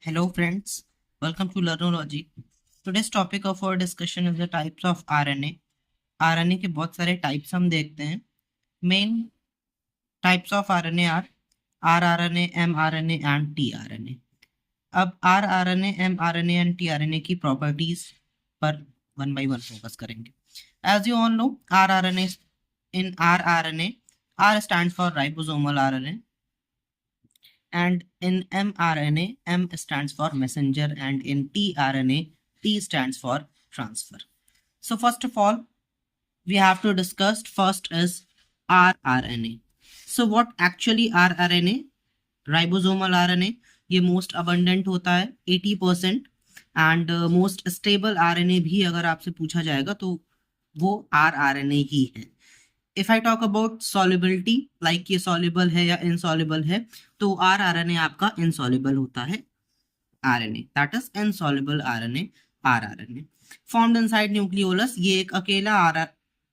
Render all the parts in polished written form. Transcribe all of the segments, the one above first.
Hello friends, welcome to Learnology. Today's topic of our discussion is the types of RNA. RNA के बहुत सारे types हम देखते हैं. Main types of RNA are rRNA, mRNA and tRNA. अब rRNA, mRNA and tRNA की properties पर one by one focus करेंगे. As you all know, rRNA in rRNA, R stands for ribosomal RNA. And in mRNA, M stands for messenger, and in tRNA, T stands for transfer. So first of all, we have to discuss first is rRNA. So what actually rRNA? Ribosomal RNA, ये most abundant होता है 80% and most stable RNA भी अगर आपसे पूछा जाएगा तो वो rRNA ही है. If I talk about solubility, like ये सॉल्युबल है या इनसॉल्युबल है, तो आरएनए आपका इनसॉल्युबल होता है RNA, that is insoluble RNA, rRNA formed inside nucleolus. ये एक अकेला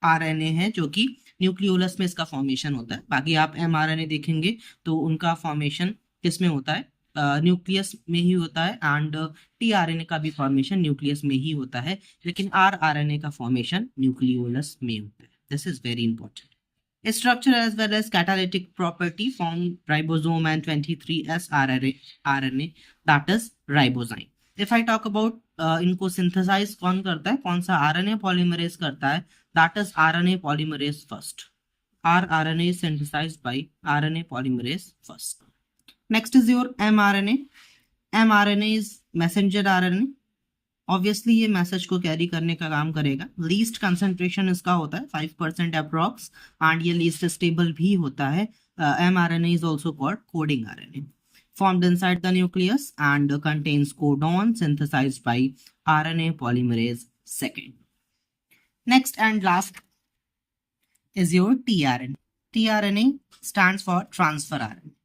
आरएनए है जो कि न्यूक्लियोलस में इसका फॉर्मेशन होता है. बाकी आप एमआरएनए देखेंगे तो उनका फॉर्मेशन किस में होता है? न्यूक्लियस में ही होता है. एंड टीआरएनए का भी फॉर्मेशन न्यूक्लियस में ही होता है, लेकिन आरआरएनए का फॉर्मेशन न्यूक्लियोलस में होता है. This is very important. Structure as well as catalytic property form ribosome and 23S RNA, that is ribozyme. If I talk about इनको synthesize कौन करता है, कौन सा RNA polymerase करता है, that is RNA polymerase first. rRNA is synthesized by RNA polymerase first. Next is your mRNA. mRNA is messenger RNA. Obviously ये message को कैरी करने का काम करेगा. लीस्ट कंसंट्रेशन इसका होता है 5% अप्रॉक्स, एंड ये लीस्ट स्टेबल भी होता है. mRNA is also called coding RNA. Formed inside the nucleus and contains codon synthesized by RNA polymerase second. Next and last is your tRNA. tRNA stands for transfer RNA.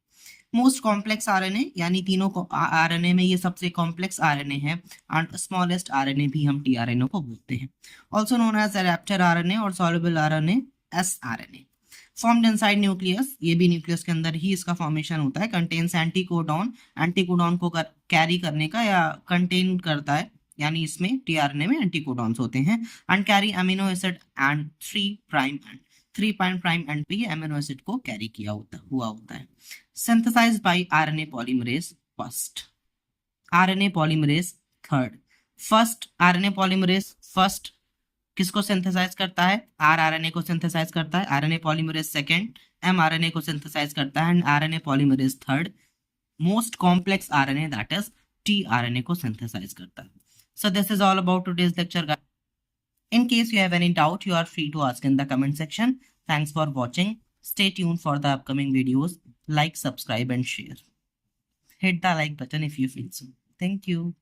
Most complex RNA, यानी तीनों RNA में ये सबसे complex RNA है, and smallest RNA भी हम tRNA को बोलते हैं. Also known as adapter RNA और soluble RNA, sRNA. Formed inside nucleus, ये भी न्यूक्लियस के अंदर ही इसका फॉर्मेशन होता है. कंटेन्स एंटीकोडॉन, एंटीकोडॉन को कैरी करने का या कंटेन करता है, यानी इसमें टीआरएनए में एंटीकोडॉन्स होते हैं. And carry amino acid and 3' and पे ये अमीनो एसिड को कैरी किया हुआ होता है. Synthesized by RNA polymerase first. RNA polymerase third. First RNA polymerase first किसको synthesize करता है? rRNA को synthesize करता है. RNA polymerase second mRNA को synthesize करता है, and RNA polymerase third most complex RNA, that is tRNA को synthesize करता है. So this is all about today's lecture, guys. In case you have any doubt, you are free to ask in the comment section. Thanks for watching. Stay tuned for the upcoming videos. Like, subscribe and share. Hit the like button if you feel so. Thank you.